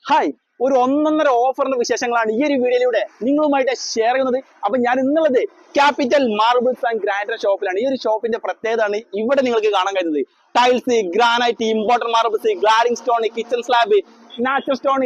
Hi, ഒരു ഒന്നൊന്നര ഓഫറിന്റെ വിശേഷങ്ങളാണ് ഈ ഒരു വീഡിയോയിലൂടെ നിങ്ങളുമായിട്ട് ഷെയർ ചെയ്യുന്നത്. അപ്പൊ ഞാൻ ഇന്നുള്ളത് ക്യാപിറ്റൽ മാർബിൾസ് ആൻഡ് ഗ്രാനൈറ്റ് ഷോപ്പിലാണ്. ഈ ഒരു ഷോപ്പിന്റെ പ്രത്യേകതയാണ് ഇവിടെ നിങ്ങൾക്ക് കാണാൻ കഴിയുന്നത്. Tiles, granite, imported marbles, cladding stone, kitchen slab, natural stone,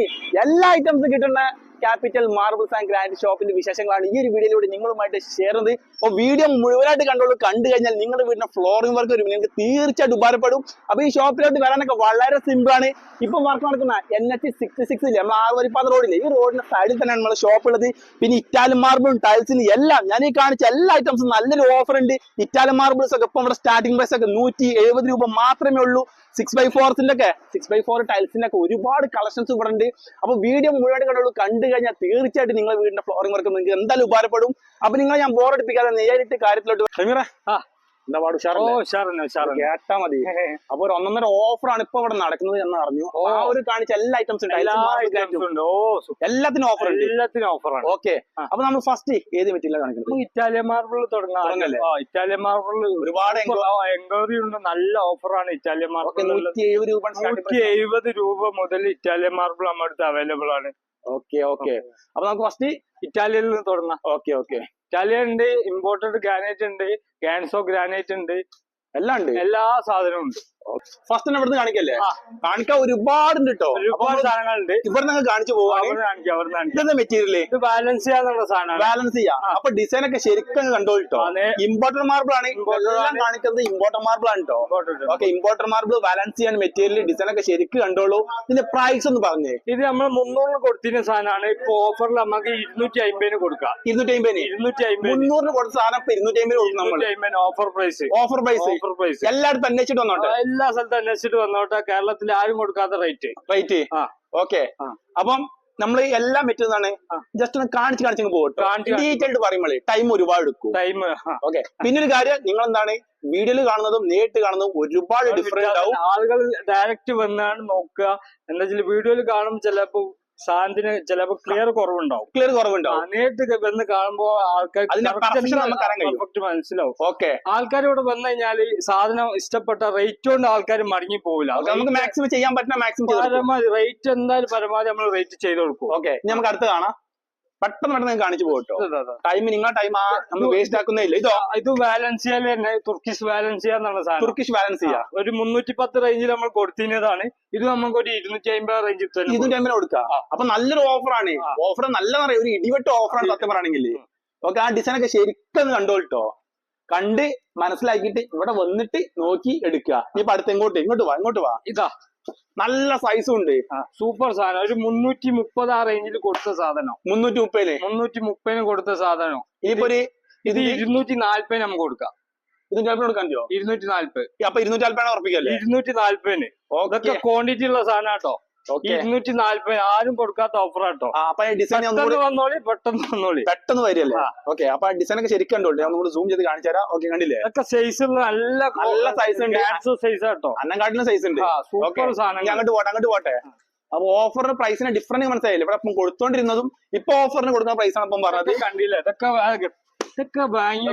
എല്ലാ ഐറ്റംസും കിട്ടുന്ന ക്യാപിറ്റൽ മാർബിൾസ് ആൻഡ് ഗ്രാനൈറ്റ് ഷോപ്പിന്റെ വിശേഷങ്ങളാണ് ഈ ഒരു വീഡിയോയിലൂടെ നിങ്ങളുമായിട്ട് ഷെയർ ചെയ്യുന്നത്. അപ്പോൾ വീഡിയോ മുഴുവനായിട്ട് കണ്ടു കഴിഞ്ഞാൽ നിങ്ങളുടെ വീടിന്റെ ഫ്ലോറിംഗ് വർക്ക് വരും, നിങ്ങൾക്ക് തീർച്ചയായിട്ടും ഉപകാരപ്പെടും. അപ്പൊ ഈ ഷോപ്പിലോട്ട് വരാനൊക്കെ വളരെ സിമ്പിൾ ആണ്. ഇപ്പൊ വർക്ക് നടക്കുന്ന NH66 നമ്മൾ ആറുവരിപ്പാത റോഡില്, ഈ റോഡിന്റെ സൈഡിൽ തന്നെയാണ് നമ്മുടെ ഷോപ്പ് ഉള്ളത്. പിന്നെ ഇറ്റാലിയൻ മാർബിളും ടൈൽസിന് എല്ലാം ഞാൻ ഈ കാണിച്ച എല്ലാ ഐറ്റംസും നല്ലൊരു ഓഫർ ഉണ്ട്. ഇറ്റാലിയൻ മാർബിൾസ് ഒക്കെ ഇപ്പൊ നമ്മുടെ സ്റ്റാർട്ടിംഗ് പ്രൈസ് ഒക്കെ 170 രൂപ മാത്രമേ ഉള്ളൂ. 6x4 6x4 ടൈൽസിന്റെ ഒക്കെ ഒരുപാട് കളക്ഷൻസ് ഇവിടെ ഉണ്ട്. അപ്പൊ വീഡിയോ മുഴുവനായിട്ട് കണ്ടു കഴിഞ്ഞാൽ തീർച്ചയായിട്ടും നിങ്ങളുടെ വീടിന്റെ ഫ്ലോറിംഗ് വർക്ക് നിങ്ങൾക്ക് എന്തായാലും ഉപകാരപ്പെടും. അപ്പൊ നിങ്ങൾ ഞാൻ ബോറടിപ്പിക്കാതെ നേരിട്ട് കാര്യത്തിലോട്ട് എന്താ പാട് കേട്ടാ മതി. അപ്പൊ ഒരു ഒന്നൊന്നര ഓഫറാണ് ഇപ്പൊ ഇവിടെ നടക്കുന്നത് എന്ന് അറിഞ്ഞു. ആ ഒരു കാണിച്ച എല്ലാ ഐറ്റംസും എല്ലാത്തിനും ഓഫർ ഓഫറാണ്. ഓക്കെ, അപ്പൊ നമ്മൾ ഫസ്റ്റ് ഏത് മെറ്റീരിയൽ കാണിക്കുന്നത്? ഇറ്റാലിയൻ മാർബിൾ തുടങ്ങാല്ലേ? ഇറ്റാലിയൻ മാർബിൾ ഒരുപാട് എൻക്വയറി ഉണ്ട്. നല്ല ഓഫറാണ് ഇറ്റാലിയൻ മാർബിൾ. 170 രൂപ മുതൽ ഇറ്റാലിയൻ മാർബിൾ നമ്മുടെ അടുത്ത് അവൈലബിൾ ആണ്. ഓക്കെ ഓക്കെ, അപ്പൊ നമുക്ക് ഫസ്റ്റ് ഇറ്റാലിയനിൽ നിന്ന് തുടങ്ങാം. ഓക്കെ ഓക്കെ, ഇറ്റാലിയൻ ഉണ്ട്, ഇമ്പോർട്ടഡ് ഗ്രാനൈറ്റ് ഉണ്ട്, ഗാൻസോ ഗ്രാനൈറ്റ് ഉണ്ട്, എല്ലാം ഉണ്ട്, എല്ലാ സാധനവും ഉണ്ട്. ഫസ്റ്റ് തന്നെ ഇവിടുന്ന് കാണിക്കല്ലേ? കാണിക്കാൻ ഒരുപാടുണ്ട് കേട്ടോ, ഒരുപാട് സാധനങ്ങളുണ്ട്. ഇവിടെ നിങ്ങൾ കാണിച്ചു പോവാണ്. മെറ്റീരിയൽ ഇത് ബാലൻസ് ചെയ്യാനുള്ള സാധനമാണ്. ബാലൻസ് ചെയ്യാം. അപ്പൊ ഡിസൈൻ ഒക്കെ ശരിക്കും കണ്ടോട്ടോ. ഇമ്പോർട്ടഡ് മാർബിൾ ആണ് എല്ലാം കാണിക്കുന്നത്. ഇമ്പോർട്ടഡ് മാർബിൾ ആണ് കേട്ടോ. ഓക്കെ, ഇമ്പോർട്ടഡ് മാർബിൾ ബാലൻസ് ചെയ്യാൻ മെറ്റീരിയൽ ഡിസൈൻ ഒക്കെ ശരിക്കും കണ്ടോളൂ. ഇതിന്റെ പ്രൈസ് ഒന്ന് പറഞ്ഞേ. ഇത് നമ്മൾ 300 കൊടുത്തിരുന്ന സാധനമാണ്. ഇപ്പൊ ഓഫറിൽ നമുക്ക് 250 കൊടുക്കാം. 300 കൊടുത്ത സാധനം 250 കൊടുക്കും നമ്മൾ. Offer price. ഓഫർ പ്രൈസ് എല്ലായിടത്തും അന്വേഷിച്ചിട്ട് വന്നോട്ടെ. എല്ലാ സ്ഥലത്തും അന്വേഷിച്ചിട്ട് വന്നോട്ടെ. കേരളത്തിൽ ആരും കൊടുക്കാത്ത റേറ്റ്. ഓക്കെ, അപ്പം നമ്മൾ എല്ലാം പറ്റുന്നതാണ്. ജസ്റ്റ് ഒന്ന് കാണിച്ച് പോകട്ടോ. ഡീറ്റെയിൽഡ് പറയുമ്പോൾ ടൈം ഒരുപാട് എടുക്കും. ഓക്കെ, പിന്നെ ഒരു കാര്യം, നിങ്ങൾ എന്താണ് വീഡിയോയിൽ കാണുന്നതും നേരിട്ട് കാണുന്നതും ഒരുപാട് ഡിഫറൻസ് ആവും. ആളുകൾ ഡയറക്റ്റ് വന്നാണ് നോക്കുക. എന്താ വെച്ചാൽ വീഡിയോയിൽ കാണുമ്പോൾ ചിലപ്പോ സാധനത്തിന് ചിലപ്പോ ക്ലിയർ കുറവുണ്ടാവും. നേരിട്ട് വന്ന് കാണുമ്പോൾ ആൾക്കാർക്ക് മനസ്സിലാവും. ഓക്കെ, ആൾക്കാർ ഇവിടെ വന്നു കഴിഞ്ഞാൽ സാധനം ഇഷ്ടപ്പെട്ട റേറ്റ് കൊണ്ട് ആൾക്കാർ മടങ്ങി പോവില്ല. നമുക്ക് മാക്സിമം ചെയ്യാൻ പറ്റുന്ന മാക്സിമം റേറ്റ് എന്തായാലും പരമാവധി നമ്മൾ റേറ്റ് ചെയ്ത് കൊടുക്കും. ഓക്കെ, നമുക്ക് അടുത്ത് കാണാം. പെട്ടെന്ന് കാണിച്ചു പോകട്ടോ. ടൈം നിങ്ങളെ ടൈം നമ്മൾ വേസ്റ്റ് ആക്കുന്നില്ല. ഇത് വാലൻസിയയിൽ തന്നെ തുർക്കിഷ് വാലൻസിയ എന്നുള്ള സാധനം. തുർക്കിഷ് വാലൻസിയ ഒരു 310 റേഞ്ചിൽ നമ്മൾ കൊടുത്തിരുന്നതാണ്. ഇത് നമുക്ക് ഒരു 250 റേഞ്ചിൽ 250 കൊടുക്കാം. അപ്പൊ നല്ലൊരു ഓഫറാണ്. ഓഫർ നല്ല ഒരു ഇടിവെട്ട് ഓഫറാണ് സത്യം പറയുകയാണെങ്കിൽ. ഓക്കെ, ആ ഡിസൈൻ ഒക്കെ ശരിക്കും കണ്ടോട്ടോ. കണ്ട് മനസ്സിലാക്കിയിട്ട് ഇവിടെ വന്നിട്ട് നോക്കി എടുക്കുക. ഇപ്പൊ അടുത്ത് ഇങ്ങോട്ട് വാ. ഇതാ നല്ല സൈസും ഉണ്ട്. സൂപ്പർ സാധനം. ഒരു 330 ആ റേഞ്ചിൽ കൊടുത്ത സാധനം. 330 കൊടുത്ത സാധനം. ഇനിയിപ്പോ ഇത് 240 നമുക്ക് കൊടുക്കാം. 240 കൊടുക്കാൻ പറ്റുമോ? 240. അപ്പൊ 240 ഉറപ്പിക്കല്ലേ? 240. ഇതൊക്കെ ക്വാണ്ടിറ്റി ഉള്ള സാധനം കേട്ടോ. 240 ആരും കൊടുക്കാത്ത ഓഫർ കേട്ടോ. അപ്പൊ ഡിസൈൻ പെട്ടെന്ന് വരില്ലേ? ഓക്കെ, അപ്പൊ ഡിസൈൻ ഒക്കെ ശരിക്കും കണ്ടോളൂ. നമ്മൾ സൂം ചെയ്ത് കാണിച്ചു തരാം. ഓക്കെ, കണ്ടില്ലേ? ഇതൊക്കെ സൈസ് നല്ല സൈസ് ഉണ്ട്. സൈസ് കേട്ടോ. അന്നങ്കാട്ടിലും സൈസ് ഉണ്ട്. സൂപ്പർ സാധനം. അങ്ങോട്ട് പോട്ടെ. അപ്പൊ ഓഫറിന്റെ പ്രൈസിന് ഡിഫറൻസ് മനസ്സിലായില്ലേ? ഇവിടെ കൊടുത്തോണ്ടിരുന്നതും ഇപ്പൊ ഓഫറിന് കൊടുക്കുന്ന പ്രൈസാണ് ഇപ്പം പറഞ്ഞത്. കണ്ടില്ല? ഇതൊക്കെ വാങ്ങി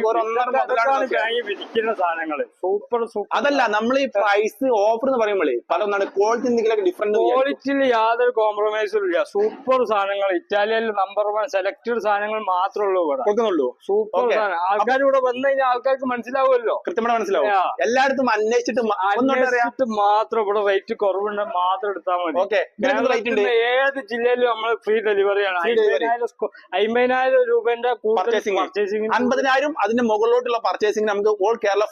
വിരിക്കുന്ന സാധനങ്ങള്. സൂപ്പർ. അതല്ല, നമ്മൾ ഈ പ്രൈസ് ഓഫർ എന്ന് പറയുമ്പോഴേ പല ക്വാളിറ്റിയിൽ യാതൊരു കോംപ്രമൈസും ഇല്ല. സൂപ്പർ സാധനങ്ങൾ. ഇറ്റാലിയനിൽ നമ്പർ 1 സെലക്ടഡ് സാധനങ്ങൾ മാത്രമേ ഉള്ളൂ ഇവിടെ കൊടുക്കുന്നുള്ളൂ. സൂപ്പർ സാധനം. ആൾക്കാർ ഇവിടെ വന്നു കഴിഞ്ഞാൽ ആൾക്കാർക്ക് മനസ്സിലാവുമല്ലോ. കൃത്യമായി മനസ്സിലാവും. എല്ലായിടത്തും അന്വേഷിച്ചിട്ട് മാത്രം ഇവിടെ റേറ്റ് കുറവുണ്ട് മാത്രം എടുത്താൽ മതി. ഓക്കെ, ഏത് ജില്ലയിലും നമ്മൾ ഫ്രീ ഡെലിവറിയാണ്. 50,000 രൂപന്റെ പർച്ചേസിംഗ് 50,000 അതിന്റെ മുകളിലോട്ടുള്ള പർച്ചേസിംഗ് നമുക്ക് all Kerala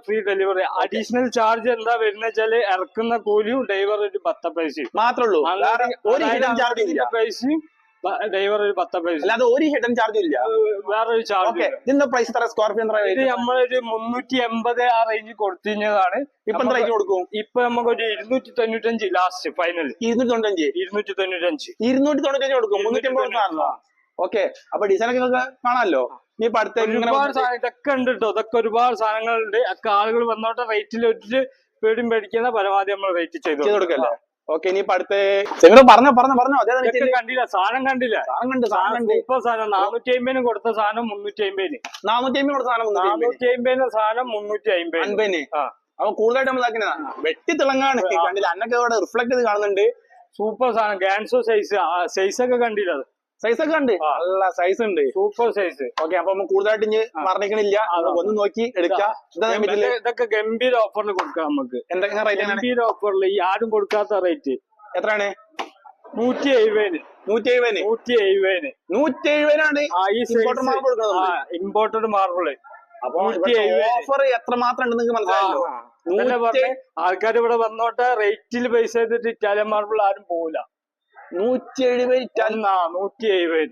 free delivery. Additional charge എന്താ വരുന്ന വെച്ചാല് ഇറക്കുന്ന കൂലിയും ഡ്രൈവർ ഒരു 10 പൈസയും മാത്രമേ ഉള്ളൂ. ഒരു ഹിഡൻ ചാർജ് ഇല്ല. പൈസയും ഡ്രൈവർ ഒരു 10 പൈസ. അല്ലാതെ ഒരു ഹിഡൻ ചാർജ് ഇല്ല. വേറൊരു ചാർജ്. ഇതിന്റെ പ്രൈസ് എത്ര? സ്ക്വയർ ഫീറ്റ് ഇത് നമ്മളൊരു 380 ആ റേഞ്ച് കൊടുത്തിരുന്നതാണ്. ഇപ്പൊ എന്താ റേറ്റ് കൊടുക്കും? ഇപ്പൊ നമുക്കൊരു 295 ലാസ്റ്റ് ഫൈനൽ. 295 കൊടുക്കും. 380. ഓക്കെ, അപ്പൊ ഡിസൈൻ ഒക്കെ നിങ്ങൾക്ക് കാണാമല്ലോ. ഈ ഒരുപാട് സാധനം ഇതൊക്കെ ഉണ്ട് കേട്ടോ. ഇതൊക്കെ ഒരുപാട് സാധനങ്ങളുണ്ട്. ഒക്കെ ആളുകൾ വന്നോട്ടെ. റേറ്റിൽ ഒരു പേടിയും പേടിക്കുന്ന പരമാവധി നമ്മൾ റേറ്റ് ചെയ്ത് കൊടുക്കല്ലേ. ഓക്കെ, ഇനി പറഞ്ഞോ. കണ്ടില്ല? സാധനം കണ്ടില്ല? ഇപ്പൊ സാധനം 450 കൊടുത്ത സാധനം 350. 450 കൊടുത്ത സാധനം 450 സാധനം 350. അപ്പൊ കൂടുതലായിട്ട് നമ്മൾ വെട്ടി തിളങ്ങാണ്. കണ്ടില്ല? അന്നൊക്കെ ഇവിടെ റിഫ്ലക്ട് ചെയ്ത് കാണുന്നുണ്ട്. സൂപ്പർ സാധനം ഗാൻസോ സൈസ് ഒക്കെ കണ്ടില്ല സൈസ് ഒക്കെ ഉണ്ട്, നല്ല സൈസ് ഉണ്ട്, സൂപ്പർ സൈസ്. ഓക്കെ. അപ്പൊ നമുക്ക് കൂടുതലായിട്ട് ഇനി പറഞ്ഞിക്കണില്ല, ഒന്ന് നോക്കി എടുക്കാം. ഇതൊക്കെ ഗംഭീര ഓഫറിൽ കൊടുക്കാം നമുക്ക്. എന്തൊക്കെ റേറ്റ്? ഗംഭീര ഓഫറിൽ ഈ ആരും കൊടുക്കാത്ത റേറ്റ് എത്രയാണ്? 170. 170 ഇമ്പോർട്ടഡ് മാർബിള്. അപ്പൊ ഓഫർ എത്ര മാത്രം ഉണ്ട് നിങ്ങൾക്ക് മനസ്സിലായല്ലോ. ആൾക്കാർ ഇവിടെ വന്നോട്ടെ, റേറ്റിൽ പൈസ ചെയ്തിട്ട് ഇറ്റാലിയൻ മാർബിൾ ആരും പോവില്ല. 170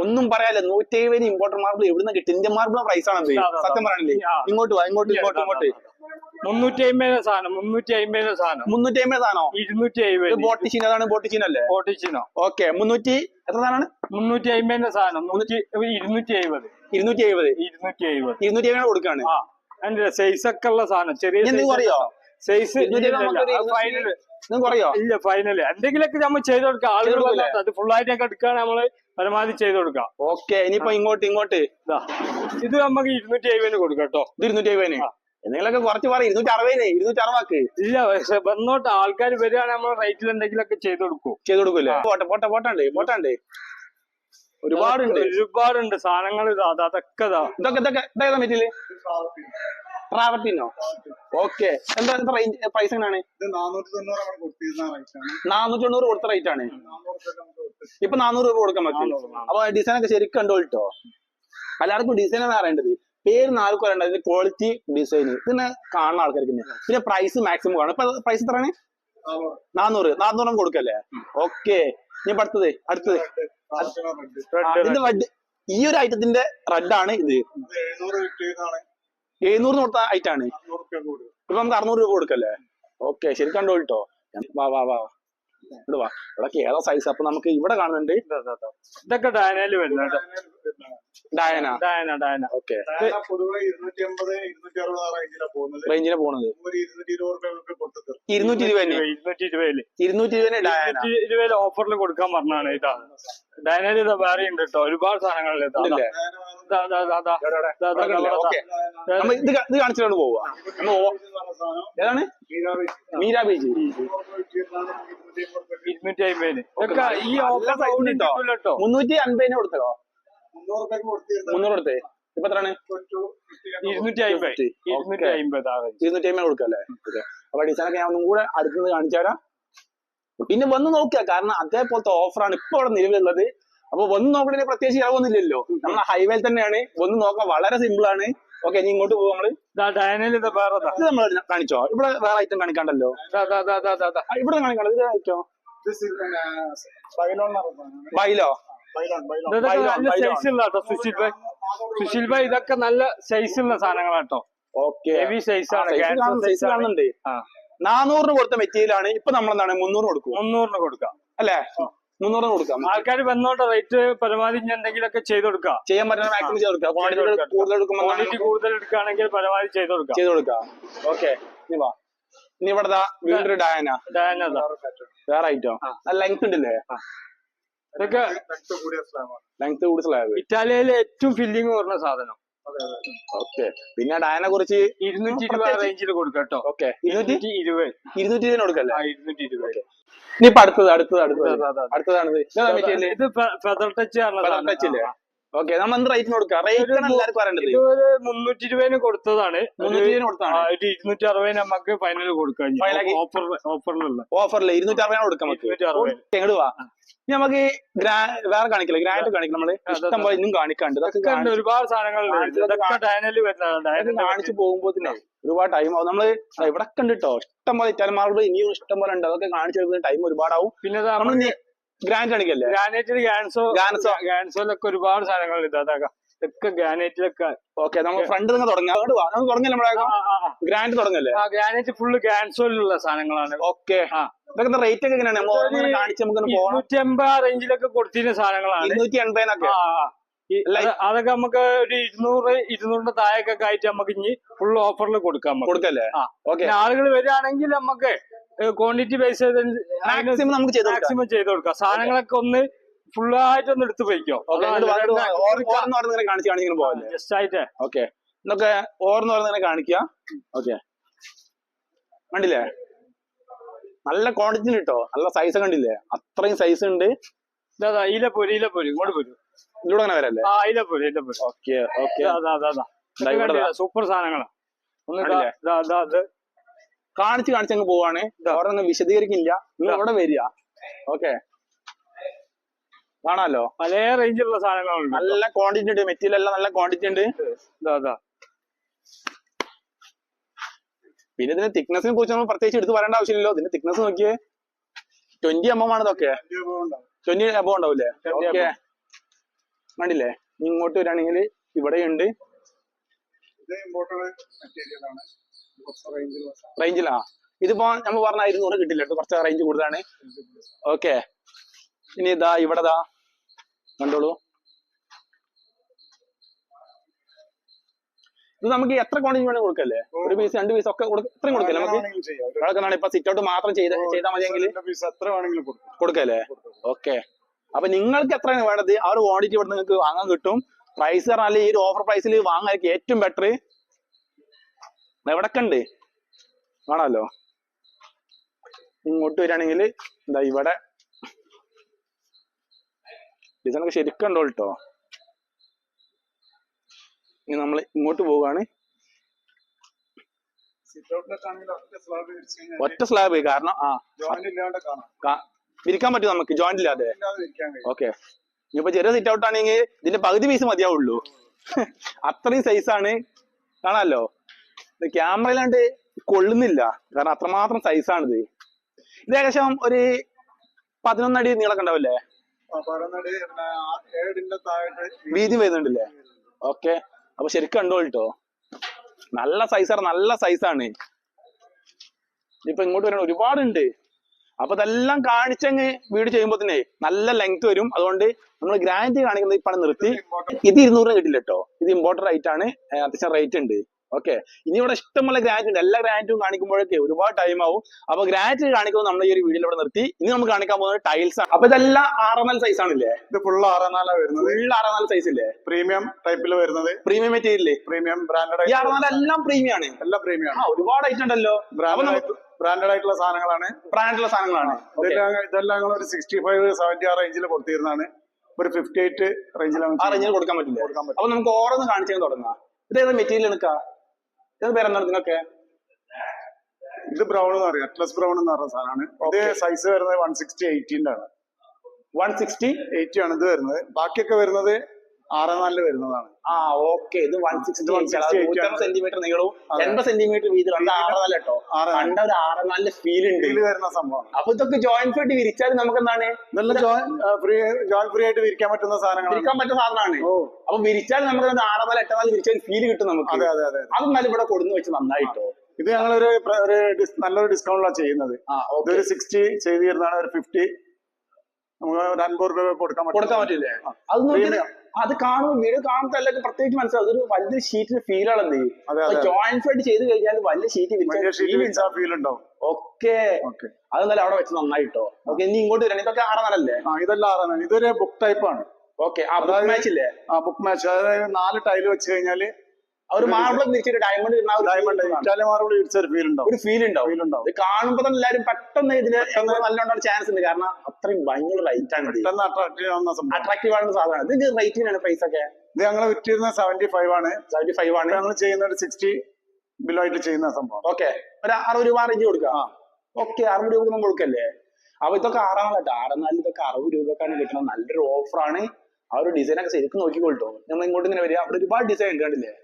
ഒന്നും പറയാല്ല. 170 ഇമ്പോർട്ടന്റ് മാർബിൾ എവിടുന്ന് കിട്ടും? ഇന്ത്യൻ മാർബിൾ പ്രൈസ് ആണ് സത്യം പറയാനില്ലേ. ഇങ്ങോട്ട് വാ, ഇങ്ങോട്ട് 350 സാധനം. 350 സാധനം 270. ബോട്ടിച്ചീന, അതാണ് ബോട്ടിച്ചീന അല്ലേ? ബോട്ടിച്ചിനോ. ഓക്കെ. 300 എത്ര സാധനമാണ്? 350 സാധനം. 270 കൊടുക്കാണ്. സൈസ് ഒക്കെ ഉള്ള സാധനം, ചെറിയ സൈസ്. കുറയോ? ഇല്ല, ഫൈനല് എന്തെങ്കിലുമൊക്കെ നമ്മൾ ചെയ്ത് കൊടുക്കാം. ആളുകൾ അത് ഫുള്ളായിട്ടൊക്കെ എടുക്കാൻ നമ്മള് പരമാവധി ചെയ്ത് കൊടുക്കാം. ഓക്കെ. ഇനിയിപ്പോ ഇങ്ങോട്ട് ഇത് നമുക്ക് 270 കൊടുക്കാം കേട്ടോ. 270 എന്തെങ്കിലുമൊക്കെ കുറച്ച് പറയും. 260 ഇല്ല, പക്ഷെ വന്നോട്ട് ആൾക്കാർ വരികയാണ് നമ്മൾ റേറ്റിൽ എന്തെങ്കിലുമൊക്കെ ചെയ്ത് കൊടുക്കൂല്ലേ? പോട്ടാണ്ട് ഒരുപാടുണ്ട് സാധനങ്ങൾ. അതൊക്കെ ഇതൊക്കെ മെറ്റീരിയല് ട്രാവർട്ടിനോ? ഓക്കെ. എന്താ റേഞ്ച് പ്രൈസ് എങ്ങനെയാണ്? 490 കൊടുത്ത റേറ്റ് ആണ്. ഇപ്പൊ 400 രൂപ കൊടുക്കാൻ പറ്റും. അപ്പൊ ഡിസൈൻ ഒക്കെ ശരിക്കും കണ്ടോട്ടോ. എല്ലാവർക്കും ഡിസൈൻ ആണ് അറിയേണ്ടത്. പേര് 4 കൊല്ലം അതിന്റെ ക്വാളിറ്റി ഡിസൈൻ ഇതിനെ കാണുന്ന ആൾക്കാർക്ക്. പിന്നെ പ്രൈസ് മാക്സിമം കാണും. ഇപ്പൊ പ്രൈസ് എത്രയാണ്? 400 കൊടുക്കല്ലേ? ഓക്കെ. ഇനി അടുത്തത് ഇതിന്റെ ഈ ഒരു ഐറ്റത്തിന്റെ റെഡ് ആണ് ഇത്. 700 കൊടുത്ത ഐറ്റം ആണ്. ഇപ്പൊ നമുക്ക് 600 രൂപ കൊടുക്കല്ലേ? ഓക്കെ. ശരിക്കും കണ്ടോട്ടോ. വാ ഇവിടെ ഏതാ സൈസ്? അപ്പൊ നമുക്ക് ഇവിടെ കാണുന്നുണ്ട്. ഇതൊക്കെ ഡയനയില് വരുന്നുണ്ട്. ഡയന. ഓക്കെ. റേഞ്ചിന് പോണത് 220 ഡയന ഓഫറിൽ കൊടുക്കാൻ പറഞ്ഞാണ്. ഇതാണ് ഡയനയിൽ. ഇതാ വേറെ ഉണ്ട് കേട്ടോ, ഒരുപാട് സാധനങ്ങൾ. ഇത് കാണിച്ചിട്ടാണ് പോവുക. ഏതാണ്? മീരാ ബീച്ച്. 250 ഈ ഓഫർ 350 കൊടുത്തോ? 300 കൊടുത്തേ. ഇപ്പൊ എത്രയാണ്? 250 കൊടുക്കല്ലേ? അപ്പൊ ഡിസൈനൊക്കെ ഞാൻ ഒന്നും കൂടെ അടുത്തുനിന്ന് കാണിച്ചു തരാം. പിന്നെ വന്ന് നോക്കുക, കാരണം അതേപോലത്തെ ഓഫറാണ് ഇപ്പൊ ഇവിടെ നിലവിലുള്ളത്. അപ്പൊ വന്ന് നോക്കണേ പ്രത്യേകിച്ച് ഇളവൊന്നുമില്ലല്ലോ. നമ്മളെ ഹൈവേയിൽ തന്നെയാണ്. വന്ന് നോക്കാൻ വളരെ സിമ്പിൾ ആണ്. ഓക്കെ. ഇനി ഇങ്ങോട്ട് പോകും നമ്മള്. ഇത് നമ്മൾ കാണിച്ചോ? ഇവിടെ വേറെ ഐറ്റം കാണിക്കാണ്ടല്ലോ. ഇവിടെ കാണിക്കണ്ടോ? ഇത് ഐറ്റോ ബൈലോ. സുശീൽ ഭായ്, ഇതൊക്കെ നല്ല സൈസുള്ള സാധനങ്ങളാട്ടോ. ഓക്കെ. ഹെവി സൈസാണ്. 400 കൊടുത്ത മെറ്റീരിയൽ ആണ്. ഇപ്പൊ നമ്മളെന്താണ് 300 കൊടുക്കും. 300 കൊടുക്കാം അല്ലേ? 300 കൊടുക്കാം. ആൾക്കാർ വന്നോട്ടെ, റേറ്റ് പരമാവധി എന്തെങ്കിലുമൊക്കെ ചെയ്ത് കൊടുക്കാം. ചെയ്യാൻ പറ്റുന്ന മാക്സിമം ചെയ്ത് കൊടുക്കാം. ക്വാണ്ടിറ്റി കൂടുതൽ എടുക്കുകയാണെങ്കിൽ പരമാവധി ചെയ്ത് കൊടുക്കാം. ഓക്കെ. ഇനി ഇവിടെ വീണ്ടും ഡയന. വേറെ ഐറ്റം. ലെങ്ത് ഉണ്ടല്ലേ? ഇതൊക്കെ ലെങ്ത് കൂടി സ്ലാബ്. ഇറ്റാലിയയിലെ ഏറ്റവും ഫില്ലിങ് കുറഞ്ഞ സാധനം. ഓക്കെ. പിന്നെ ഡയനെ കുറിച്ച് 220 റേഞ്ചിൽ കൊടുക്കാം കേട്ടോ. ഓക്കെ. 220 കൊടുക്കല്ലേ? 220. ഇനിയിപ്പൊ അടുത്തതാണ് ഇത് ഫെദർ ടച്ച് ടച്ചില്ലേ? ഓക്കെ. നമ്മൾ എന്ത് റേറ്റിന് കൊടുക്കാം? റേറ്റ് എല്ലാവർക്കും അറിയേണ്ടത്. ഇത് 320 കൊടുത്തതാണ്. 260 നമുക്ക് ഫൈനൽ കൊടുക്കാം. ഓഫറിൽ 260 കൊടുക്കാം. എങ്ങോട്ട് വാ. നമുക്ക് വേറെ കാണിക്കില്ല, ഗ്രാൻഡ് കാണിക്കില്ല. നമ്മള് ഇഷ്ടം പോലെ ഇന്നും കാണിക്കാണ്ട്. ഒരുപാട് സാധനങ്ങൾ കാണിച്ചു പോകുമ്പോ ഒരുപാട് ടൈം ആവും. നമ്മള് ഇവിടെ കണ്ടിട്ടോ ഇഷ്ടം പോലെ ഇറ്റാലിയൻ മാർബിൾ ഇനിയും ഇഷ്ടം പോലെ ഉണ്ട്. അതൊക്കെ കാണിച്ചു കൊടുക്കുന്ന ടൈം ഒരുപാടാവും. പിന്നെ നമ്മൾ ഗ്രാൻഡ് കാണിക്കല്ലേ? ഗ്രാനൈറ്റിൽ ഗാൻസോലൊക്കെ ഒരുപാട് സാധനങ്ങൾ ഇതാക്കാം. ഇതൊക്കെ ഗ്രാനൈറ്റിലൊക്കെ. ഓക്കെ. നമ്മൾ ഫ്രണ്ട് നിങ്ങൾ തുടങ്ങാം. നമുക്ക് തുടങ്ങല്ലേ? നമ്മളെ ഗ്രാൻഡ് തുടങ്ങല്ലേ? ഗ്രാനൈറ്റ് ഫുള്ള് ഗാൻസോയിലുള്ള സാധനങ്ങളാണ്. ഓക്കെ. ഇതൊക്കെ റേറ്റ് ഒക്കെ എങ്ങനെയാണ്? കാണിച്ച് നമുക്ക് 280 റേഞ്ചിലൊക്കെ കൊടുത്തിരുന്ന സാധനങ്ങളാണ്. 280 അതൊക്കെ നമുക്ക് ഒരു 200 താഴെയൊക്കെ ആയിട്ട് നമുക്ക് ഇനി ഫുൾ ഓഫറിൽ കൊടുക്കല്ലേ? ആളുകൾ വരികയാണെങ്കിൽ നമുക്ക് ക്വാണ്ടിറ്റി ബേസ് മാക്സിമം ചെയ്ത് കൊടുക്കാം. സാധനങ്ങളൊക്കെ ഒന്ന് ഫുള്ളായിട്ടൊന്ന് എടുത്തു പോയിക്കോ. ജസ്റ്റ് ആയിട്ട്. ഓക്കെ. ഇതൊക്കെ ഓർന്ന് പറഞ്ഞ കാണിക്കുക. ഓക്കെ. കണ്ടില്ലേ? നല്ല ക്വാണ്ടിറ്റി കിട്ടോ, നല്ല സൈസ് കണ്ടില്ലേ, അത്രയും സൈസ് ഉണ്ട്. ഇലപ്പൊരി ഇങ്ങോട്ട് പോരും, ഇതിലൂടെ അങ്ങനെ വരല്ലേ? ഇലപ്പൊരി. ഓക്കെ ഓക്കെ, സൂപ്പർ സാധനങ്ങളാ. കാണിച്ചങ്ങ് പോവാണ്, ഓരോന്നും വിശദീകരിക്കില്ല. നിങ്ങൾ ഇവിടെ വരിക. ഓക്കെ, കാണാലോ പല റേഞ്ചിലുള്ള സാധനങ്ങളുണ്ട്, നല്ല ക്വാണ്ടിറ്റി ഉണ്ട്, മെറ്റീരിയൽ എല്ലാം നല്ല ക്വാണ്ടിറ്റി ഉണ്ട്. പിന്നെ ഇതിന്റെ തിക്നെസിനെ കുറിച്ച് നമ്മൾ പ്രത്യേകിച്ച് എടുത്ത് പറയേണ്ട ആവശ്യമില്ലല്ലോ. ഇതിന്റെ തിക്നെസ് നോക്കിയേ, 20 mm ആണ് ഇതൊക്കെ. 20 above ഉണ്ടാവില്ലേ? ഓക്കെ, കണ്ടില്ലേ? ഇങ്ങോട്ട് വരികയാണെങ്കിൽ ഇവിടെയുണ്ട് റേഞ്ചിലാ. ഇതിപ്പോ നമ്മൾ പറഞ്ഞ 200 കിട്ടില്ല, കുറച്ച് റേഞ്ച് കൂടുതലാണ്. ഓക്കെ, ഇനി ഇതാ ഇവിടെതാ കണ്ടോളൂ. ഇത് നമുക്ക് എത്ര ക്വാണ്ടിറ്റി വേണമെങ്കിൽ കൊടുക്കല്ലേ? 1 പീസ് 2 പീസ് ഒക്കെ ഇത്രയും കൊടുക്കല്ലേ നമുക്ക്? അതൊക്കെ ഇപ്പൊ സിറ്റ് ഔട്ട് മാത്രം ചെയ്താൽ മതിയെങ്കിൽ കൊടുക്കല്ലേ? ഓക്കെ, അപ്പൊ നിങ്ങൾക്ക് എത്രയാണ് വേണ്ടത് ആ ഒരു ക്വാണ്ടിറ്റി ഇവിടെ നിങ്ങൾക്ക് വാങ്ങാൻ കിട്ടും. പ്രൈസ് പറഞ്ഞാൽ ഈ ഒരു ഓഫർ പ്രൈസിൽ വാങ്ങാൻ ഏറ്റവും ബെറ്റർ എവിടൊക്കെ ഉണ്ട് കാണാമല്ലോ. ഇങ്ങോട്ട് വരികയാണെങ്കിൽ എന്താ ഇവിടെ ഡിസൈനൊക്കെ ശരിക്കും ഉണ്ടോ കേട്ടോ. ഇനി നമ്മൾ ഇങ്ങോട്ട് പോവുകയാണ്. ഒറ്റ സ്ലാബ്, കാരണം വിരിക്കാൻ പറ്റും നമുക്ക്, ജോയിന്റ് ഇല്ലാതെ. ഓക്കെ, ഇനിയിപ്പോ ചെറിയ സിറ്റ് ഔട്ട് ആണെങ്കിൽ ഇതിന്റെ പകുതി പീസ് മതിയാവുള്ളൂ, അത്രയും സൈസാണ്. കാണാമല്ലോ, ക്യാമറയിലാണ്ട് കൊള്ളുന്നില്ല, കാരണം അത്രമാത്രം സൈസാണിത്. ഇത് ഏകദേശം ഒരു 11 അടി നീളൊക്കെ ഉണ്ടാവില്ലേ? വീതി വരുന്നുണ്ടല്ലേ? ഓക്കെ, അപ്പൊ ശരിക്കും കണ്ടോ കേട്ടോ, നല്ല സൈസാണ്. ഇപ്പൊ ഇങ്ങോട്ട് വരണം ഒരുപാടുണ്ട്. അപ്പൊ ഇതെല്ലാം കാണിച്ചങ്ങ് വീട് ചെയ്യുമ്പോ തന്നെ നല്ല ലെങ്ത് വരും. അതുകൊണ്ട് നമ്മൾ ഗ്രാൻഡ് കാണിക്കുന്നത് ഇപ്പൊ നിർത്തി. ഇത് 200 കിട്ടില്ല കേട്ടോ, ഇത് ഇമ്പോർട്ടഡ് റേറ്റ് ആണ്, അത്യാവശ്യം റേറ്റ് ഉണ്ട്. ഓക്കെ, ഇനി ഇവിടെ ഇഷ്ടമുള്ള ഗ്രാൻഡ് ഉണ്ട്. എല്ലാ ഗ്രാൻഡും കാണിക്കുമ്പോഴൊക്കെ ഒരുപാട് ടൈം ആവും. അപ്പൊ ഗ്രാൻഡ് കാണിക്കുമ്പോൾ നമ്മൾ ഈ ഒരു വീഡിയോ ഇവിടെ നിർത്തി. ഇനി നമ്മൾ കാണിക്കാൻ പോകുന്നത് ടൈൽസ് ആണ്. അപ്പൊ ഇതെല്ലാം 6x4 സൈസ് ആണല്ലേ? ഇത് ഫുൾ 6x4 വരുന്നത്. ഫുൾ 6x4 സൈസ് ഇല്ലേ? പ്രീമിയം ടൈപ്പിൽ വരുന്നത്, പ്രീമിയം മെറ്റീരിയൽ, പ്രീമിയം ബ്രാൻഡഡ്. ഈ 6x4 എല്ലാം പ്രീമിയം ആണ്, എല്ലാം പ്രീമിയം ആണ്. ഒരുപാട് ഐറ്റം ഉണ്ടല്ലോ, ബ്രാൻഡഡ് ആയിട്ടുള്ള സാധനങ്ങളാണ്, ബ്രാൻഡുള്ള സാധനങ്ങളാണ്. ഇതെല്ലാം ഞങ്ങൾ ഒരു 65-70 ആ റേഞ്ചിൽ കൊടുത്തിരുന്നതാണ്. ഒരു 58 റേഞ്ചിലാണ് ആ റേഞ്ചിൽ കൊടുക്കാൻ പറ്റില്ല. അപ്പൊ നമുക്ക് ഓരോന്ന് കാണിച്ചു തുടങ്ങാം. ഇതേതാ മെറ്റീരിയൽ എടുക്കാം? ഇത് പേരെന്താണ് നിങ്ങൾക്ക്? ഇത് ബ്രൗൺ എന്ന് പറയും, അറ്റ്ലസ് ബ്രൗൺ എന്ന് പറഞ്ഞ സാധനമാണ്. ഇത് സൈസ് വരുന്നത് 160/80 ആണ്. 160/80 ആണ് ഇത് വരുന്നത്. ബാക്കിയൊക്കെ വരുന്നത് 6x4 വരുന്നതാണ്. ഓക്കെ, ഇത് 160 സെന്റിമീറ്റർ നീളവും 80 സെന്റിമീറ്റർ വീതിയിലുള്ള 6x4 കേട്ടോ. കണ്ട ഒരു 6x4 ഫീൽ ഉണ്ട് വരുന്ന സംഭവം. അപ്പൊ ഇതൊക്കെ ജോയിന്റ് ഫിറ്റ് വിരിച്ചാൽ നമുക്ക് എന്താണ്, ഇതെല്ലാം ജോയിന്റ് ഫ്രീ ആയിട്ട് വിരിക്കാൻ പറ്റുന്ന സാധനങ്ങൾ, വിരിക്കാൻ പറ്റുന്ന സാധനമാണ്. അപ്പൊ വിരിച്ചാൽ നമുക്ക് 6x4 8x4 വിരിച്ചാൽ ഫീൽ കിട്ടും നമുക്ക്. അതൊന്നാലും ഇവിടെ കൊടുന്ന് വെച്ച് നന്നായിട്ടോ. ഇത് ഞങ്ങളൊരു നല്ലൊരു ഡിസ്കൗണ്ടിലാണ് ചെയ്യുന്നത്. ഇതൊരു 60 ചെയ്ത് തരുന്നതാണ്. ഒരു 50 നമുക്ക് ഒരു 50 രൂപ കൊടുക്കാൻ പറ്റില്ലേ? അത് നോക്കി അത് കാണുമ്പോൾ വീഡിയോ കാണുമ്പോൾ എല്ലാവർക്കും പ്രത്യേകിച്ച് മനസ്സിലാവും അതൊരു വലിയ ഷീറ്റിന് ഫീൽ ആണെന്ന്. ജോയിന്റ് ഫിറ്റ് ചെയ്ത് കഴിഞ്ഞാൽ വലിയ ഷീറ്റ് ഫീൽ ഉണ്ടാവും. ഓക്കെ, അതെന്നാലും അവിടെ വെച്ച് നന്നായിട്ടോ. ഓക്കെ, ഇനി ഇങ്ങോട്ട് വരണം. ഇതൊക്കെ 6x4 ഇതെല്ലാം 6x4. ഇതൊരു ബുക്ക് ടൈപ്പ് ആണ്. ഓക്കെ, ബുക്ക് മാച്ച് ഇല്ലേ? ബുക്ക് മാച്ച്, അതായത് 4 ടൈല് വെച്ച് കഴിഞ്ഞാല് ഒരു മാർബിൾ വിരിച്ചിട്ട് ഡയമണ്ട് ഇറ്റാലിയൻ മാർബിൾ വിരിച്ചൊരു ഫീൽ ഉണ്ടാവും. ഒരു ഫീൽ ഉണ്ടാവും. ഇത് കാണുമ്പോ തന്നെ എല്ലാവരും പെട്ടെന്ന് ഇതിന് നല്ലോണം ചാൻസ് ഉണ്ട്. കാരണം അത്രയും ഭയങ്കര റേറ്റ് ആണ്, അട്രാക്റ്റീവ് ആവുന്ന സാധനമാണ്. ഇത് റേറ്റിനാണ് പ്രൈസ് ഒക്കെ? ഇത് ഞങ്ങൾ വിറ്റിരുന്ന 75 ആണ്. 75 ആണ്. ഞങ്ങൾ ചെയ്യുന്ന ഒരു 60 ബിലോ ആയിട്ട് ചെയ്യുന്ന സംഭവം. ഓക്കെ, ഒരു 60 രൂപ റേഞ്ച് കൊടുക്കാം. ഓക്കെ, 60 രൂപ നമ്മൾ കൊടുക്കല്ലേ? അപ്പൊ ഇതൊക്കെ 6x4 6x4 ഇതൊക്കെ 60 രൂപക്കാണ് കിട്ടുന്നത്. നല്ലൊരു ഓഫറാണ്. ആ ഒരു ഡിസൈൻ ഒക്കെ ശരിക്കും നോക്കിക്കൊള്ളു. നമ്മൾ ഇങ്ങോട്ട് ഇങ്ങനെ വരിക, അവിടെ ഒരുപാട് ഡിസൈൻ കണ്ടില്ലേ?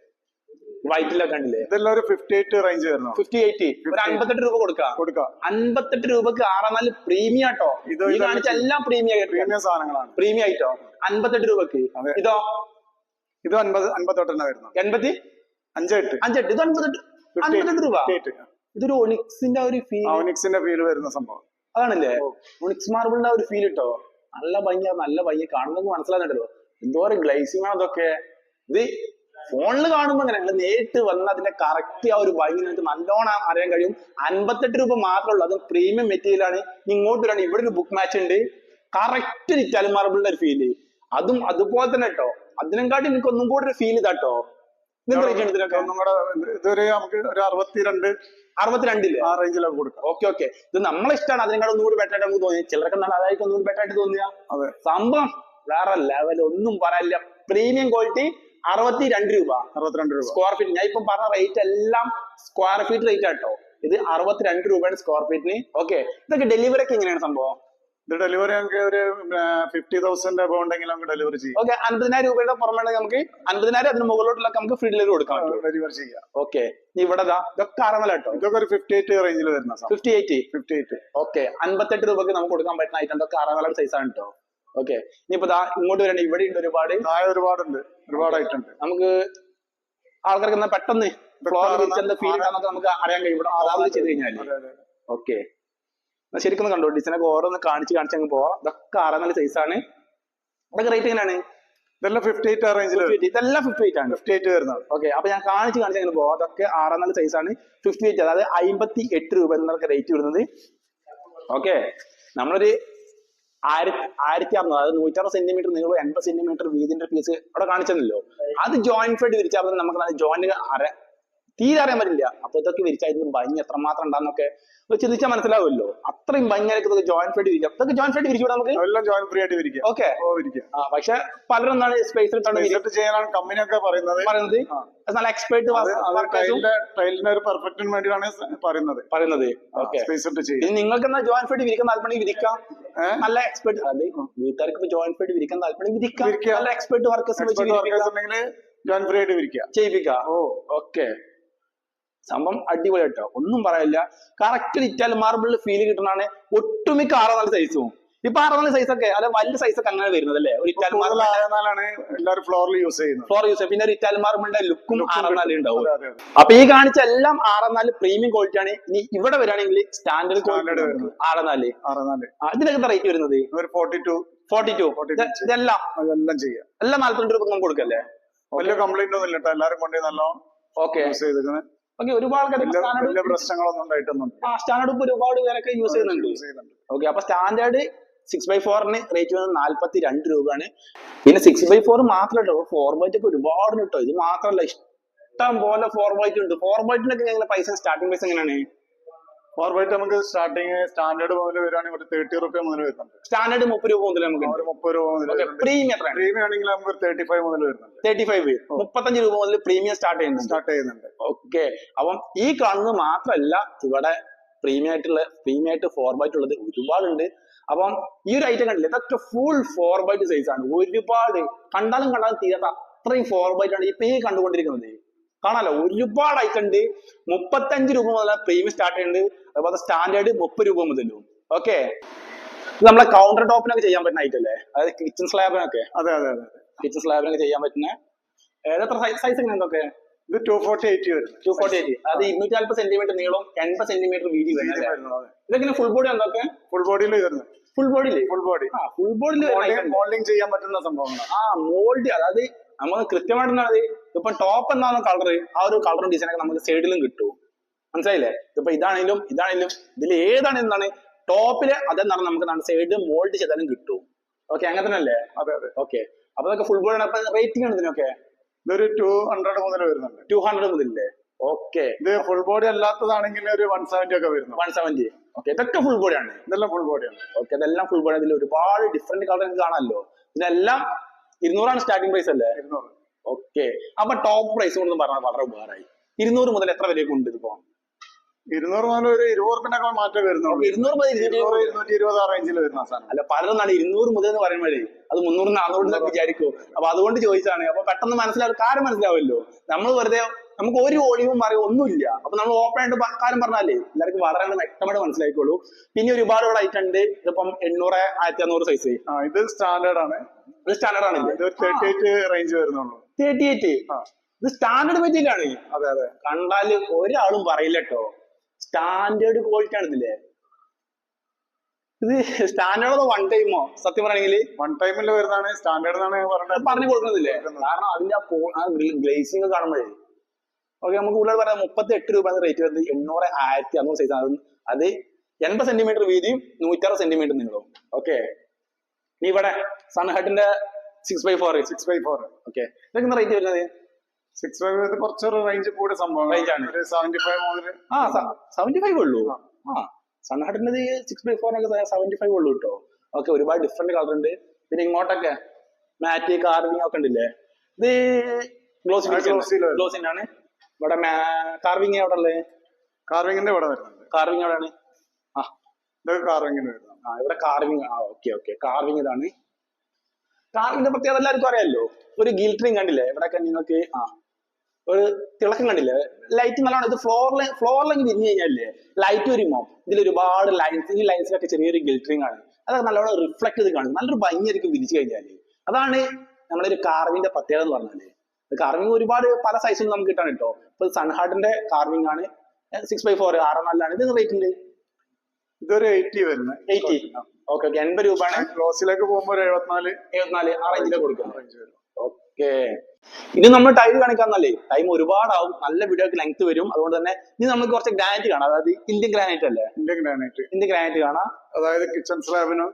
വൈറ്റിലൊക്കെ കണ്ടില്ലേ? ഇതെല്ലാം ഒരു 58 റേഞ്ച് വരുന്നു. 58 ഒരു 58 രൂപ കൊടുക്കാം. 58 രൂപക്ക് 6x4 പ്രീമിയം ആട്ടോ. ഇത് കാണിച്ച എല്ലാം പ്രീമിയം സാധനങ്ങളാണ്, പ്രീമിയം ആയിട്ടോ. 58 രൂപക്ക്. ഇതോ? ഇത് 58 വരുന്നു. 58 ഇത് 58 രൂപ. ഇതൊരു ഒണിക്സിന്റെ ഒരു ഫീൽ വരുന്ന സംഭവം അതാണല്ലേ? ഒണിക്സ് മാർബിളിന്റെ ഒരു ഫീൽ ഇട്ടോ. നല്ല ഭംഗി കാണുന്നത് മനസ്സിലാകുന്നുണ്ടല്ലോ. എന്തോരം ഗ്ലേസിംഗ് ആണ് അതൊക്കെ. ഇത് ഫോണിൽ കാണുമ്പോ അങ്ങനെ നേരിട്ട് വന്ന് അതിന്റെ കറക്റ്റ് ആ ഒരു ഭംഗി നിങ്ങൾക്ക് നല്ലോണം അറിയാൻ കഴിയും. 58 രൂപ മാത്രമേ ഉള്ളൂ. അതും പ്രീമിയം മെറ്റീരിയൽ ആണ്. ഇങ്ങോട്ട് വരാണ്, ഇവിടെ ഒരു ബുക്ക് മാച്ച് ഉണ്ട്. കറക്റ്റ് ഇറ്റാലിയൻ മാർബിളിന്റെ ഒരു ഫീല്. അതും അതുപോലെ തന്നെ കേട്ടോ. അതിനെക്കാട്ടി എനിക്ക് ഒന്നും കൂടെ ഒരു ഫീൽ ഇതാട്ടോ. ഇതൊരു നമുക്ക് ഒരു 62 62 ആ റേഞ്ചിലൊക്കെ കൊടുക്കാം. ഓക്കെ ഇത് നമ്മളെ ഇഷ്ടമാണ്. അതിനേക്കാൾ ഒന്നുകൂടി ബെറ്റർ ആയിട്ട് നമുക്ക് തോന്നി. ചിലർക്ക് എന്താണ് അതായിരിക്കും ഒന്നുകൂടി ബെറ്റർ ആയിട്ട് തോന്നിയ. അതെ, സംഭവം വേറെ ലെവൽ, ഒന്നും പറയാനില്ല. പ്രീമിയം ക്വാളിറ്റി 62 രൂപ. 62 രൂപ സ്ക്വയർ ഫീറ്റ്. ഞാൻ ഇപ്പൊ പറഞ്ഞ റേറ്റ് എല്ലാം സ്ക്വയർ ഫീറ്റ് റേറ്റ് ആട്ടോ. ഇത് 62 രൂപയാണ് സ്ക്വയർ ഫീറ്റിന്. ഓക്കെ, ഇതൊക്കെ ഡെലിവറി ഒക്കെ എങ്ങനെയാണ് സംഭവം? ഇത് ഡെലിവറി നമുക്ക് ഒരു 50,000 എബോ ഉണ്ടെങ്കിൽ നമുക്ക് ഡെലിവറി ചെയ്യാം. ഓക്കെ, 50,000 രൂപയുടെ പുറമെ നമുക്ക് 50,000 അതിന് മുകളിലോട്ടുള്ള നമുക്ക് ഫ്രീ ഡെലിവറി കൊടുക്കാം. ഡെലിവറി ചെയ്യാം. ഓക്കെ, ഇവിടെ ഇതൊക്കെ അറമലാട്ടോ. ഇതൊക്കെ ഒരു 58 റേഞ്ചിൽ വരുന്ന 58. ഓക്കെ, 58 രൂപക്ക് നമുക്ക് കൊടുക്കാൻ പറ്റുന്ന ഐറ്റം ഇതൊക്കെ അറമലയുടെ സൈസ് ആണ് കേട്ടോ. ഓക്കെ, ഇനിയിപ്പോ ഇങ്ങോട്ട് വരണ്ട, ഇവിടെ ഉണ്ട് ഒരുപാട്. ഒരുപാടായിട്ടുണ്ട്. നമുക്ക് ആൾക്കാർക്ക് എന്നാ പെട്ടെന്ന് ഫ്ലോർ വിരിച്ചെന്താ ഫീൽ ഉണ്ടാകുന്നൊക്കെ നമുക്ക് അറിയാൻ കഴിയും ഇവിടെ അറാമൽ ചെയ്ത് കഴിഞ്ഞാല്. ഓക്കെ, ശരിക്കും കണ്ടോ, ഡിസൈനൊക്കെ ഓരോന്ന് കാണിച്ച് അങ്ങ് പോവാം. ഇതൊക്കെ 6 സൈസ് ആണ്. ഇതൊക്കെ റേറ്റ് എങ്ങനെയാണ്? ഇതെല്ലാം 58 റേഞ്ചിൽ. ഇതെല്ലാം 58 ആണ്. 58 വരുന്നത്. ഓക്കെ, അപ്പൊ ഞാൻ കാണിച്ച് അങ്ങനെ പോവാം. അതൊക്കെ 6 സൈസ് ആണ്. 58, അതായത് 58 രൂപ എന്നൊക്കെ റേറ്റ് വരുന്നത്. ഓക്കെ, നമ്മളൊരു 1600, അതായത് 160 സെന്റിമീറ്റർ നീളവും 80 സെന്റിമീറ്റർ വീതിന്റെ പീസ് അവിടെ കാണിച്ചല്ലോ. അത് ജോയിന്റ് ഫെഡ് വിരിച്ചാൽ നമുക്ക് ജോയിന്റ് തീരെ അറിയാൻ പറ്റില്ല. അപ്പൊ ഇതൊക്കെ വിരിച്ചാൽ ഭംഗി എത്രമാത്രം ഉണ്ടാന്നൊക്കെ ചിന്തിച്ചാൽ മനസ്സിലാവുമല്ലോ. അത്രയും ഭംഗിയായിട്ട് ഇതൊക്കെ ജോയിന്റ് ഫെഡ് വിരിക്കാം. ഇതൊക്കെ ജോയിന്റ് ഫെഡ് വിരിച്ചു നമുക്ക് എല്ലാം ജോയിന്റ് ഫ്രീ ആയിട്ട് വിരിക്കാം. ഓക്കെ, പക്ഷെ പലരും എന്താണ് സ്പേസ് ചെയ്യാനാണ് കമ്പനിയൊക്കെ പറയുന്നത്. നല്ല എക്സ്പേർട്ട് ടൈലിന്റെ ഒരു പെർഫെക്റ്റിന് വേണ്ടിയാണ് പറയുന്നത്. നിങ്ങൾക്ക് എന്നാ ജോയിന്റ് ഫെഡ് വിരിക്കാൻ താല്പര്യം വിരിക്കാം. നല്ല എക്സ്പേർട്ട്, അതെ വീട്ടുകാർക്ക് ഇപ്പൊ ജോയിന്റ് ഫെഡ് വിരിക്കാൻ താല്പര്യം വിരിക്കാം. നല്ല എക്സ്പേർട്ട് വർക്കേഴ്സ് ജോയിന്റ് ഫ്രീ ആയിട്ട് വിരിക്കാം, ചെയ്യിപ്പിക്കാം. ഓക്കെ, സംഭവം അടിപൊളി കേട്ടോ, ഒന്നും പറയാനില്ല. കറക്റ്റ് ഇറ്റാലിയൻ മാർബിളിൽ ഫീൽ കിട്ടുന്നതാണ് ഒട്ടുമിക്ക 6 സൈസും. ഇപ്പൊ 6 സൈസൊക്കെ അല്ലെ വലിയ സൈസൊക്കെ അങ്ങനെ വരുന്നത് അല്ലേ. ഒരു ഇറ്റാലിയൻ മാർബിളാണ് എല്ലാവരും ഫ്ലോറിൽ യൂസ് ചെയ്യുന്നത്. പിന്നെ ഒരു ഇറ്റാലിയൻ മാർബിളിന്റെ ലുക്കും 6 ഉണ്ടാവും. അപ്പൊ ഈ കാണിച്ച എല്ലാം 6 പ്രീമിയം ക്വാളിറ്റി ആണ്. ഇനി ഇവിടെ വരികയാണെങ്കിൽ സ്റ്റാൻഡേർഡ് ക്വാളിറ്റി 6 ഇതിനൊക്കെ റേറ്റ് വരുന്നത് 42. ഇതെല്ലാം ചെയ്യാം. എല്ലാം 42 രൂപ നമുക്ക് കൊടുക്കല്ലേ. വലിയ കംപ്ലൈന്റ് ഒന്നും ഇല്ല, എല്ലാരും കൊണ്ടേ നല്ല യൂസ് ചെയ്തിരിക്കുന്നത്. ഒരുപാട് പ്രശ്നങ്ങളൊന്നും ഉണ്ടായിട്ടൊന്നും. സ്റ്റാൻഡേർഡ് ഇപ്പൊ ഒരുപാട് പേരൊക്കെ യൂസ് ചെയ്യുന്നുണ്ട്. ഓക്കെ, അപ്പൊ സ്റ്റാൻഡേർഡ് 6x4 റേറ്റ് വരുന്നത് 42 രൂപയാണ്. പിന്നെ 6x4 മാത്രമല്ല, 4x ഒക്കെ ഒരുപാട് കിട്ടോ. ഇത് മാത്രമല്ല, ഇഷ്ടം പോലെ 4x ഉണ്ട്. 4xനൊക്കെ എങ്ങനെ പൈസ, സ്റ്റാർട്ടിംഗ് പൈസ എങ്ങനെയാണ്? 4x നമുക്ക് സ്റ്റാർട്ടിങ് സ്റ്റാൻഡേർഡ് മുതൽ വരികയാണെങ്കിൽ ഒരു 30 രൂപ മുതൽ വരുന്നുണ്ട്. സ്റ്റാൻഡേർഡ് 30 രൂപ മുതൽ നമുക്ക് 30 രൂപ മുതൽ. പ്രീമിയം ആണെങ്കിൽ നമുക്ക് 35 മുതൽ വരുന്നുണ്ട്. 35 രൂപ മുതൽ പ്രീമിയം സ്റ്റാർട്ട് ചെയ്യുന്നുണ്ട്. ഓക്കെ, അപ്പം ഈ കാണുന്നത് മാത്രമല്ല, ഇവിടെ പ്രീമിയം ആയിട്ട് 4x ഉള്ളത് ഒരുപാടുണ്ട്. അപ്പം ഈ ഒരു ഐറ്റം കണ്ടില്ല, ഇതൊക്കെ ഫുൾ 4x സൈസ് ആണ്. ഒരുപാട് കണ്ടാലും തീരാത്ത അത്രയും 4x ആണ് ഇപ്പൊ ഈ കണ്ടുകൊണ്ടിരിക്കുന്നത്. കാണാലോ, ഒരുപാട് ഐറ്റം ഉണ്ട്. 35 രൂപ മുതൽ പ്രീമിയം സ്റ്റാർട്ട് ചെയ്യുന്നുണ്ട്. അതുപോലെ സ്റ്റാൻഡേർഡ് 30 രൂപ മുതലും. ഓക്കെ, ഇത് നമ്മളെ കൗണ്ടർ ടോപ്പിനൊക്കെ ചെയ്യാൻ പറ്റുന്ന ഐറ്റം അല്ലേ, അതായത് കിച്ചൺ സ്ലാബിനൊക്കെ. അതെ, കിച്ചൺ സ്ലാബിനൊക്കെ ചെയ്യാൻ പറ്റുന്ന ഏതെത്ര സൈസ് എങ്ങനെ എന്തൊക്കെ? ഇത് 248 വരും. 248, അത് 240 സെന്റിമീറ്റർ നീളം, 80 സെന്റിമീറ്റർ വീതി വരുന്നത്. ഇതെങ്ങനെ ഫുൾ ബോഡി എന്തൊക്കെ? ഫുൾ ബോഡിയിൽ വരുന്നത്. ഫുൾ ബോഡിയിൽ മോൾഡിംഗ് ചെയ്യാൻ പറ്റുന്ന സംഭവങ്ങളാണ്. മോൾഡ്, അതായത് നമുക്ക് കൃത്യമായിട്ടാണ് ഇപ്പൊ ടോപ്പ് എന്നാണ് കളർ, ആ ഒരു കളറും ഡിസൈനൊക്കെ നമുക്ക് സൈഡിലും കിട്ടും. മനസ്സിലായില്ലേ? ഇപ്പൊ ഇതാണെങ്കിലും ഇതിൽ ഏതാണെന്നാണ് ടോപ്പില് അതെന്നാണ് നമുക്ക് സൈഡ് മോൾഡ് ചെയ്താലും കിട്ടും. ഓക്കെ, അങ്ങനെ തന്നെ അല്ലേ? അതെ. ഓക്കെ, അപ്പൊ അതൊക്കെ ഫുൾ ബോഡി. അപ്പൊ റേറ്റിംഗ് ആണ് ഇതിനൊക്കെ? ഇതൊരു 200 മുതൽ വരുന്നുണ്ട്. 200 മുതലല്ലേ? ഓക്കെ, ഇത് ഫുൾ ബോഡി അല്ലാത്തതാണെങ്കിൽ ഒരു 170 ഒക്കെ വരുന്നു. 170. ഓക്കെ, ഇതൊക്കെ ഫുൾ ബോഡിയാണ്. ഇതെല്ലാം ഫുൾ ബോഡിയാണ്. ഓക്കെ, ഇതെല്ലാം ഫുൾ ബോഡി. ഇതിൽ ഒരുപാട് ഡിഫറെന്റ് കളർ കാണാമല്ലോ. ഇതെല്ലാം 200 സ്റ്റാർട്ടിംഗ് പ്രൈസ് അല്ലേ? 200. ഓക്കെ, അപ്പൊ ടോപ്പ് പ്രൈസ് കൊണ്ട് പറഞ്ഞാൽ വളരെ ഉപകാരമായി. 200 മുതൽ എത്ര വരെയൊക്കെ ഉണ്ട് ഇതിപ്പോ? 200 മുതൽ ഒരു 20 റുപ്യനൊക്കെ മാറ്റം വരുന്നുള്ളൂ. 200 മുതൽ 220 റേഞ്ചിൽ വരുന്ന സാധനം. അല്ല, പലരും 200 മുതൽ എന്ന് പറയുമ്പോഴേ അത് 300 400 വിചാരിക്കും. അപ്പൊ അതുകൊണ്ട് ചോദിച്ചാണ്. അപ്പൊ പെട്ടെന്ന് കാര്യം മനസ്സിലാവല്ലോ. നമ്മൾ വെറുതെ നമുക്ക് ഒരു ഒളിവും പറയും ഒന്നുമില്ല. അപ്പൊ നമ്മൾ ഓപ്പൺ ആയിട്ട് കാര്യം പറഞ്ഞാലേ എല്ലാവർക്കും വളരെ വ്യക്തമായിട്ട് മനസ്സിലായിക്കോളൂ. പിന്നെ ഒരുപാട് ഐറ്റം ഉണ്ട്. ഇതിപ്പം 800, 1500 സൈസ്. ഇത് സ്റ്റാൻഡേർഡ് ആണ്. ഇത് സ്റ്റാൻഡേർഡ് ആണ്. ഇത് 38 റേഞ്ച് വരുന്നുള്ളൂ. 38. ഇത് സ്റ്റാൻഡേർഡ് മെറ്റീരിയൽ ആണ്. അതെ. കണ്ടാല് ഒരാളും പറയില്ല കേട്ടോ, സ്റ്റാൻഡേർഡ് ക്വാളിറ്റി ആണ് ഇതില്ലേ. ഇത് സ്റ്റാൻഡേർഡ് വൺ ടൈമോ? സത്യം പറയണെങ്കിൽ വൺ ടൈമിൽ വരുന്നതാണ് സ്റ്റാൻഡേർഡ് പറഞ്ഞു കൊടുക്കുന്നില്ലേ? കാരണം അതിന്റെ ആ ഗ്ലേസിംഗ് കാണുമ്പോഴേ. ഓക്കെ, നമുക്ക് കൂടുതൽ പറയാം. 38 രൂപ റേറ്റ് വരുന്നത്. 800, 1500 സൈസ് ആണ്. അത് 80 സെന്റിമീറ്റർ വീതിയും 160 സെന്റിമീറ്റർ നീളവും. ഓക്കെ, ഇവിടെ സൺഹട്ടിന്റെ 6x4. ഓക്കെ, ഇതൊക്കെ റേറ്റ് വരുന്നത് 6.5 കുറച്ചൊരു റേഞ്ച് കൂടിയ സംഭവം. Range ആണ്. ഒരു 75 മുതൽ 75 ഉള്ളൂ. സൺഹാർട്ടിന്റെ 6x4 ഒക്കെ 75 ഉള്ളൂ കേട്ടോ. ഓക്കെ, ഒരുപാട് ഡിഫറെന്റ് കളർ ഉണ്ട്. പിന്നെ ഇങ്ങോട്ടൊക്കെ മാറ്റ് കാർവിംഗ് ഒക്കെ ഉണ്ടല്ലേ. ഇത് ഗ്ലോസിന്റെ ആണ്. ഇവിടെ കാർവിംഗ് എവിടെ ഉള്ളത്? കാർവിംഗിന്റെ ഇവിടെ വരുന്നുണ്ട്. കാർവിംഗ് എവിടെയാണ്? ഇതൊക്കെ കാർവിംഗിന് വരുന്നത്. ഇവിടെ കാർവിംഗ്. ഓക്കെ കാർവിംഗ് ഇതാണ്. കാർവിംഗിന്റെ പ്രത്യേകത എല്ലാവർക്കും അറിയാമല്ലോ. ഒരു ഗിൽറ്ററിങ് കണ്ടില്ലേ ഇവിടെയൊക്കെ നിങ്ങൾക്ക്? ഒരു തിളക്കം കണ്ടില്ലേ? ലൈറ്റ് നല്ലോണം. ഇത് ഫ്ലോറിലേക്ക് വിരിഞ്ഞു കഴിഞ്ഞാലേ ലൈറ്റ് വരുമ്പോ ഇതിൽ ഒരുപാട് ലൈൻസ്, ഈ ലൈൻസിലൊക്കെ ചെറിയൊരു ഗിൽറ്ററിങ് ആണ്. അതൊക്കെ നല്ലോണം റിഫ്ലക്ട് ചെയ്ത് കാണും. നല്ലൊരു ഭംഗിയായിരിക്കും വിരിച്ചു കഴിഞ്ഞാല്. അതാണ് നമ്മളൊരു കാർവിംഗിന്റെ പ്രത്യേകത എന്ന് പറഞ്ഞാല്. കാർവിംഗ് ഒരുപാട് പല സൈസിലും നമുക്ക് കിട്ടാൻ കേട്ടോ. ഇപ്പൊ സൺഹാർട്ടിന്റെ കാർവിംഗ് ആണ് 6x4 6.4 ഇത് റേറ്റ് ഉണ്ട്. ഇതൊരു 80 വരുന്നത്. 80. ഓക്കെ 80 രൂപയാണ്. ഗ്ലോസിലേക്ക് പോകുമ്പോൾ ഒരു 74 ആ റേഞ്ചിലേക്ക് കൊടുക്കാം. ഓക്കെ, ഇനി നമ്മൾ ടൈം കാണിക്കാന്നല്ലേ. ടൈം ഒരുപാടാവും, നല്ല വീഡിയോക്ക് ലെങ്ത് വരും. അതുകൊണ്ട് തന്നെ ഇനി നമുക്ക് കുറച്ച് ഗ്രാനൈറ്റ് കാണാം. അതായത് ഇന്ത്യൻ ഗ്രാനൈറ്റ് അല്ലേ? ഇന്ത്യൻ ഗ്രാനൈറ്റ് കാണാം. അതായത് കിച്ചൺ സ്ലാബിനും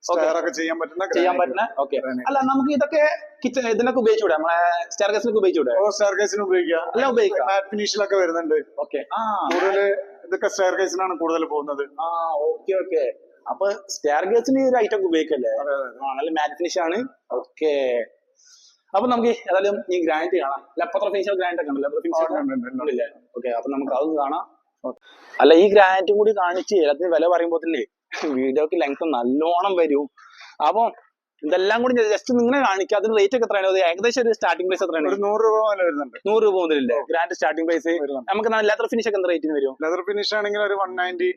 ഒക്കെ ചെയ്യാൻ പറ്റുന്ന. ഓക്കെ, അല്ല നമുക്ക് ഇതൊക്കെ കിച്ചൺ ഇതിനൊക്കെ ഉപയോഗിച്ചൂടെ? നമ്മളെ സ്റ്റെയർകേസിനൊക്കെ ഉപയോഗിച്ചൂടെ? സ്റ്റെയർകേസിന് ഉപയോഗിക്കാം. മാറ്റ് ഫിനിഷിലൊക്കെ വരുന്നുണ്ട്. ഓക്കെ, കൂടുതൽ ഇതൊക്കെ സ്റ്റെയർകേസിനാണ് കൂടുതൽ പോകുന്നത്. ഓക്കെ. അപ്പൊ സ്റ്റെയർകേസിന് ഒരു ഐറ്റം ഒക്കെ ഉപയോഗിക്കല്ലേ? നല്ല മാറ്റ് ഫിനിഷ് ആണ്. ഓക്കെ, അപ്പൊ നമുക്ക് ഏതായാലും ഈ ഗ്രാനൈറ്റ് കാണാം. ലെപ്പത്ര ഫിനിഷ് ഗ്രാനൈറ്റ് ഒക്കെ ഉണ്ടല്ലേ? ഓക്കെ, അപ്പൊ നമുക്ക് അതൊന്നും കാണാം. അല്ല, ഈ ഗ്രാനൈറ്റും കൂടി കാണിച്ച് എല്ലാത്തിനും വില പറയുമ്പോഴത്തല്ലേ വീഡിയോക്ക് ലെങ്ത് നല്ലോണം വരും. അപ്പൊ ഇതെല്ലാം കൂടി ജസ്റ്റ് നിങ്ങളെ കാണിക്കുക. അതിന് റേറ്റ് ഒക്കെ എത്രയാണ്? ഏകദേശം ഒരു സ്റ്റാർട്ടിംഗ് പ്രൈസ് എത്രയാണ്? 100 രൂപ വരുന്നുണ്ട്. 100 രൂപ മുതലല്ലേ ഗ്രാൻഡ് സ്റ്റാർട്ടിംഗ് പ്രൈസ്? നമുക്ക് ലെതർ ഫിനിഷ് ഒക്കെ എന്താ റേറ്റിന് വരും? ലെതർ ഫിനിഷ് ആണെങ്കിൽ ഒരു 190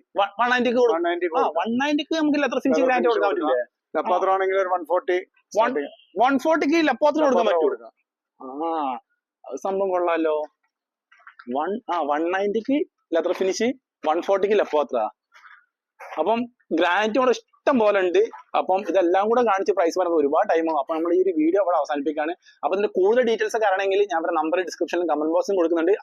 190ക്ക് നമുക്ക് ലെതർ ഫിനിഷ് ഗ്രാൻഡ് കൊടുക്കാൻ പറ്റില്ലേ? ലപ്പാത്രം ആണെങ്കിൽ ഒരു 140ക്ക് ലപ്പോത്തിന് കൊടുക്കാൻ പറ്റും. അത് സംഭവം കൊള്ളാലോ. 190ക്ക് ലെതർ ഫിനിഷ്, 140ക്ക് ലപ്പോത്ര. അപ്പം ഗ്രാനൈറ്റ് കൂടെ ഇഷ്ടം പോലെ ഉണ്ട്. അപ്പം ഇതെല്ലാം കൂടെ കാണിച്ച് പ്രൈസ് പറയുന്നത് ഒരുപാട് ടൈമാകും. അപ്പൊ നമ്മൾ ഈ ഒരു വീഡിയോ അവിടെ അവസാനിപ്പിക്കുകയാണ്. അപ്പൊ ഇതിന്റെ കൂടുതൽ ഡീറ്റെയിൽസ് ഒക്കെ അറിയണമെങ്കിൽ ഞാൻ നമ്പർ ഡിസ്ക്രിപ്ഷനിലും കമന്റ് ബോക്സിലും കൊടുക്കുന്നുണ്ട്.